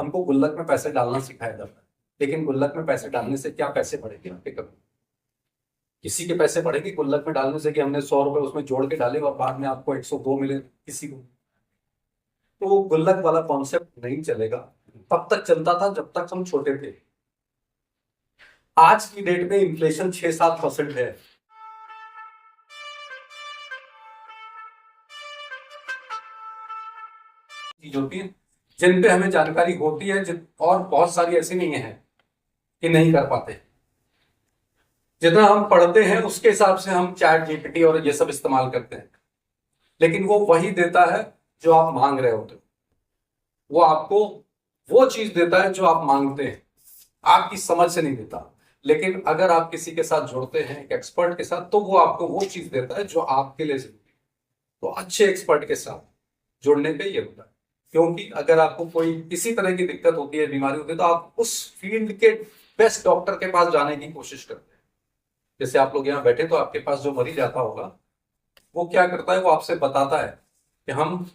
हमको गुल्लक में पैसे डालना सिखाया जाता है, लेकिन गुल्लक में पैसे डालने से क्या पैसे बढ़ेंगे आपके? कभी किसी के पैसे बढ़ेंगे गुल्लक में डालने से कि हमने 100 रुपए उसमें जोड़ के डाले और बाद में आपको 102 मिले किसी को? तो वो गुल्लक वाला कॉन्सेप्ट नहीं चलेगा। तब तक चलता था जब तक हम छोटे थे। आज की डेट में इन्फ्लेशन 6-7% है। चीज होती है जिन पे हमें जानकारी होती है, और बहुत सारी ऐसी नहीं है कि नहीं कर पाते। जितना हम पढ़ते हैं उसके हिसाब से हम चैट जीपीटी और ये सब इस्तेमाल करते हैं, लेकिन वो वही देता है जो आप मांग रहे होते हो। वो आपको वो चीज देता है जो आप मांगते हैं, आपकी समझ से नहीं देता। लेकिन अगर आप किसी के साथ जुड़ते हैं, एक एक्सपर्ट के साथ, तो वो आपको वो चीज देता है जो आपके लिए जरूरी है। तो अच्छे एक्सपर्ट के साथ जुड़ने पे ये होता है, क्योंकि अगर आपको कोई किसी तरह की दिक्कत होती है, बीमारी होती है, तो आप उस फील्ड के बेस्ट डॉक्टर के पास जाने की कोशिश करते हैं। जैसे आप लोग यहाँ बैठे, तो आपके पास जो मरीज आता होगा वो क्या करता है, वो आपसे बताता है कि हम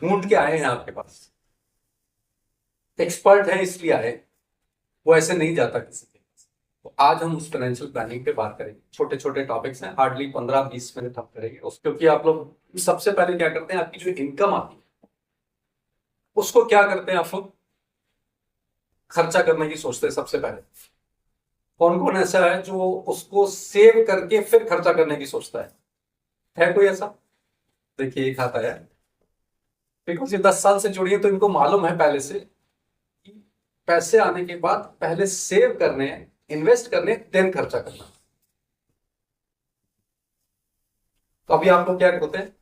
ढूंढ के आए हैं आपके पास, एक्सपर्ट है इसलिए आए। वो ऐसे नहीं जाता किसी के पास। तो आज हम उस फाइनेंशियल प्लानिंग पे बात करेंगे। छोटे छोटे टॉपिक्स हैं, हार्डली 15-20 मिनट हम करेंगे उस, क्योंकि आप लोग सबसे पहले क्या करते हैं, आपकी जो इनकम आती है उसको क्या करते हैं, आप लोग खर्चा करने की सोचते हैं सबसे पहले। कौन कौन ऐसा है जो उसको सेव करके फिर खर्चा करने की सोचता है कोई ऐसा? देखिए एक हाथ आया, बिकॉज ये 10 साल से जुड़ी है तो इनको मालूम है पहले से कि पैसे आने के बाद पहले सेव करने हैं, इन्वेस्ट करने, देन खर्चा करना। तो अभी आप लोग क्या करते हैं,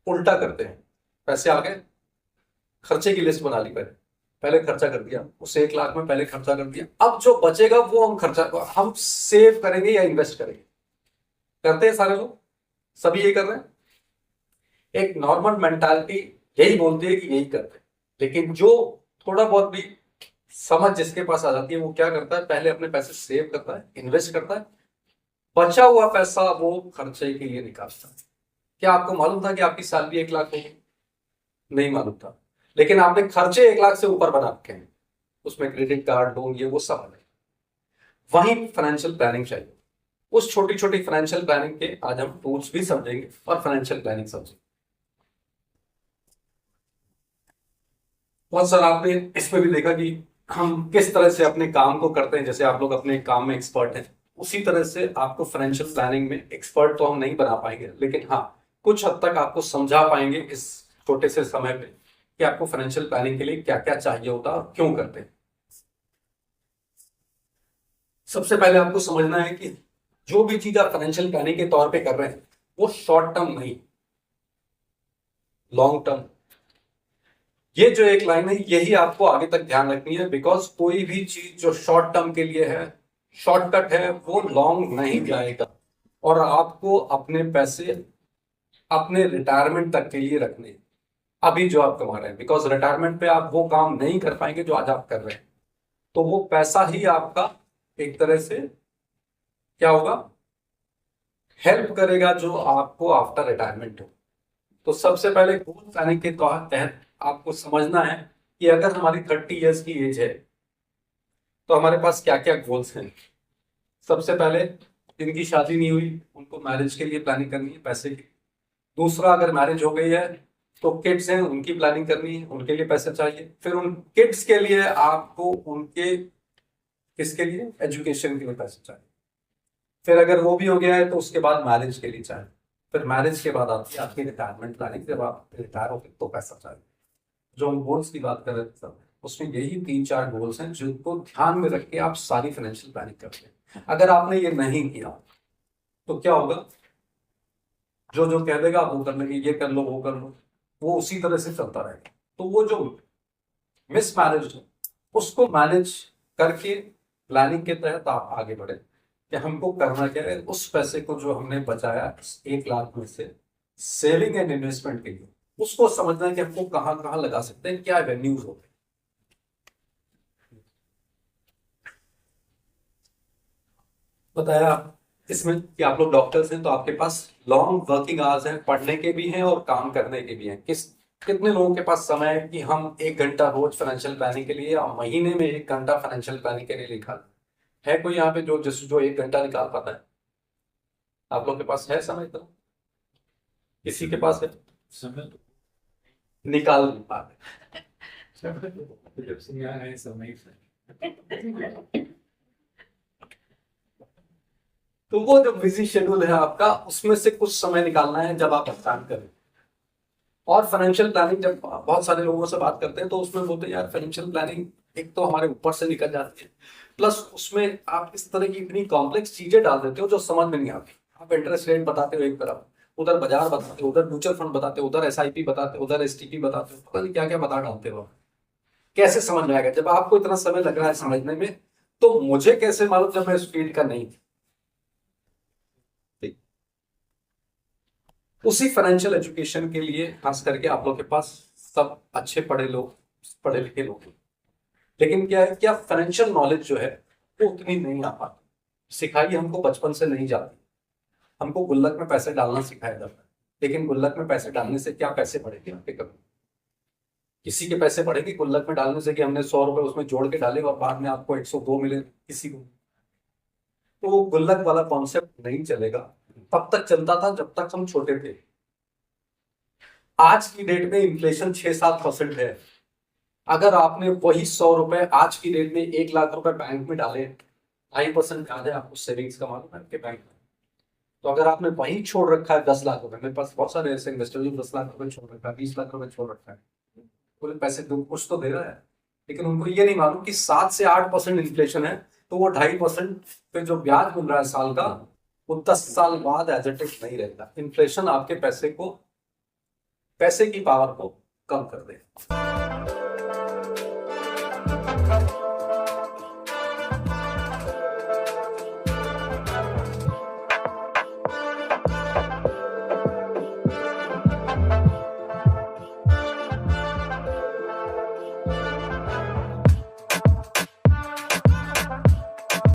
उल्टा करते हैं। पैसे आ गए, खर्चे की लिस्ट बना ली, पहले पहले खर्चा कर दिया, उस 1 लाख में पहले खर्चा कर दिया। अब जो बचेगा वो हम सेव करेंगे या इन्वेस्ट करेंगे। करते हैं सारे लोग, सभी यही कर रहे हैं। एक नॉर्मल मेंटालिटी यही बोलती है कि यही करते हैं, लेकिन जो थोड़ा बहुत भी समझ जिसके पास आ जाती है वो क्या करता है, पहले अपने पैसे सेव करता है, इन्वेस्ट करता है, बचा हुआ पैसा वो खर्चे के लिए निकालता है। क्या आपको मालूम था कि आपकी सैलरी 1 लाख होगी? नहीं मालूम था, लेकिन आपने खर्चे 1 लाख से ऊपर बना रखे हैं। उसमें क्रेडिट कार्ड, लोन, ये वो सब है। वहीं फाइनेंशियल प्लानिंग चाहिए। उस छोटी छोटी फाइनेंशियल प्लानिंग के आज हम टूल्स भी समझेंगे और फाइनेंशियल प्लानिंग समझेंगे। बहुत सारा आपने इसमें भी देखा कि हम किस तरह से अपने काम को करते हैं। जैसे आप लोग अपने काम में एक्सपर्ट हैं, उसी तरह से आपको फाइनेंशियल प्लानिंग में एक्सपर्ट तो हम नहीं बना पाएंगे, लेकिन हाँ कुछ हद तक आपको समझा पाएंगे इस छोटे से समय में कि आपको फाइनेंशियल प्लानिंग के लिए क्या क्या चाहिए होता है और क्यों करते हैं। सबसे पहले आपको समझना है कि जो भी चीज आप फाइनेंशियल प्लानिंग के तौर पे कर रहे हैं वो शॉर्ट टर्म नहीं, लॉन्ग टर्म। ये जो एक लाइन है यही आपको आगे तक ध्यान रखनी है, बिकॉज कोई भी चीज जो शॉर्ट टर्म के लिए है, शॉर्टकट है, वो लॉन्ग नहीं जाएगा। और आपको अपने पैसे अपने रिटायरमेंट तक के लिए रखने हैं, अभी जो आप कमा रहे हैं, बिकॉज रिटायरमेंट पे आप वो काम नहीं कर पाएंगे जो आज आप कर रहे हैं। तो वो पैसा ही आपका एक तरह से क्या होगा, हेल्प करेगा जो आपको आफ्टर रिटायरमेंट हो। तो सबसे पहले गोल प्लानिंग के तहत आपको समझना है कि अगर हमारी 30 ईयर्स की एज है तो हमारे पास क्या क्या गोल्स हैं। सबसे पहले जिनकी शादी नहीं हुई उनको मैरिज के लिए प्लानिंग करनी है, पैसे की। दूसरा, अगर मैरिज हो गई है तो किड्स हैं, उनकी प्लानिंग करनी है, उनके लिए पैसे चाहिए। फिर उन किड्स के लिए आपको उनके किसके लिए, एजुकेशन के लिए पैसे चाहिए। फिर अगर वो भी हो गया है तो उसके बाद मैरिज के लिए चाहिए। फिर मैरिज के बाद आती है आपकी रिटायरमेंट प्लानिंग, जब आप रिटायर हो गए तो पैसा चाहिए। जो हम गोल्स की बात कर रहे थे सर, उसमें यही 3-4 गोल्स हैं जिनको ध्यान में रख के आप सारी फाइनेंशियल प्लानिंग करते हैं। अगर आपने ये नहीं किया तो क्या होगा, जो जो कह देगा आप वो कर लेंगे, ये कर लो वो कर लो, वो उसी तरह से चलता रहेगा। तो वो जो मिस मैनेज है उसको मैनेज करके प्लानिंग के तहत आप आगे बढ़े कि हमको करना क्या है। उस पैसे को जो हमने बचाया इस 1 लाख में से सेविंग एंड इन्वेस्टमेंट के लिए, उसको समझना है कि हमको कहाँ कहाँ लगा सकते हैं, क्या वेन्यूज होते हैं। बताया इसमें कि आप लोग डॉक्टर्स हैं तो आपके पास लॉन्ग वर्किंग आवर्स हैं, पढ़ने के भी हैं और काम करने के भी हैं। किस कितने लोगों के पास समय है कि हम 1 घंटा रोज फाइनेंशियल प्लानिंग के लिए या महीने में 1 घंटा फाइनेंशियल प्लानिंग के लिए निकाल है? कोई यहाँ पे जो 1 घंटा निकाल पाता है? आप लोग के पास है समय? तो किसी के पास है? समय निकाल नहीं पाते। समय तो वो जो बिजी शेड्यूल है आपका, उसमें से कुछ समय निकालना है जब आप काम करें। और फाइनेंशियल प्लानिंग जब बहुत सारे लोगों से बात करते हैं तो उसमें बोलते हैं यार फाइनेंशियल प्लानिंग एक तो हमारे ऊपर से निकल जाती है, प्लस उसमें आप इस तरह की इतनी कॉम्प्लेक्स चीजें डाल देते हो जो समझ में नहीं आती। आप इंटरेस्ट रेट बताते हो एक तरफ, उधर बाजार बताते हो, उधर म्यूचुअल फंड बताते हो, उधर एसआईपी बताते हो, उधर एसटीपी बताते हो, पता नहीं क्या क्या बता डालते हो। कैसे समझ में आएगा जब आपको इतना समय लग रहा है समझने में? तो मुझे कैसे मालूम जब मैं इस फील्ड का नहीं? उसी फाइनेंशियल एजुकेशन के लिए खास करके आप लोग के पास सब अच्छे पढ़े लिखे लोग हैं। लेकिन क्या है, क्या फाइनेंशियल नॉलेज जो है वो उतनी नहीं आ पाती। सिखाई हमको बचपन से नहीं जाती। हमको गुल्लक में पैसे डालना सिखाया जाता है, लेकिन गुल्लक में पैसे डालने से क्या पैसे बढ़ेंगे आपके? कभी किसी के पैसे बढ़ेंगे गुल्लक में डालने से कि हमने 100 रुपए उसमें जोड़ के डाले और बाद में आपको 102 मिले किसी को? तो वो गुल्लक वाला कॉन्सेप्ट नहीं चलेगा। तब तक चलता था जब तक हम छोटे थे। आज की डेट में इन्फ्लेशन 6-7% है। अगर आपने वही 100 रुपए आज की डेट में 1 लाख रुपए बैंक में डाले, 2.5% ब्याज है, आपको सेविंग्स का मालूम है आपके बैंक में? तो अगर आपने वही छोड़ रखा है 10 लाख रुपए, मेरे पास बहुत सारे ऐसे इन्वेस्टर जो 10 लाख रुपए छोड़ रखा है, 20 लाख रुपए छोड़ रखा है, पूरे पैसे कुछ तो दे रहा है, लेकिन उनको ये नहीं मालूम कि 7 से 8% इन्फ्लेशन है। तो वो 2.5% पे जो ब्याज मिल रहा है साल का, वो 10 साल बाद एज इट इज नहीं रहेगा। इन्फ्लेशन आपके पैसे की पावर को कम कर देगा।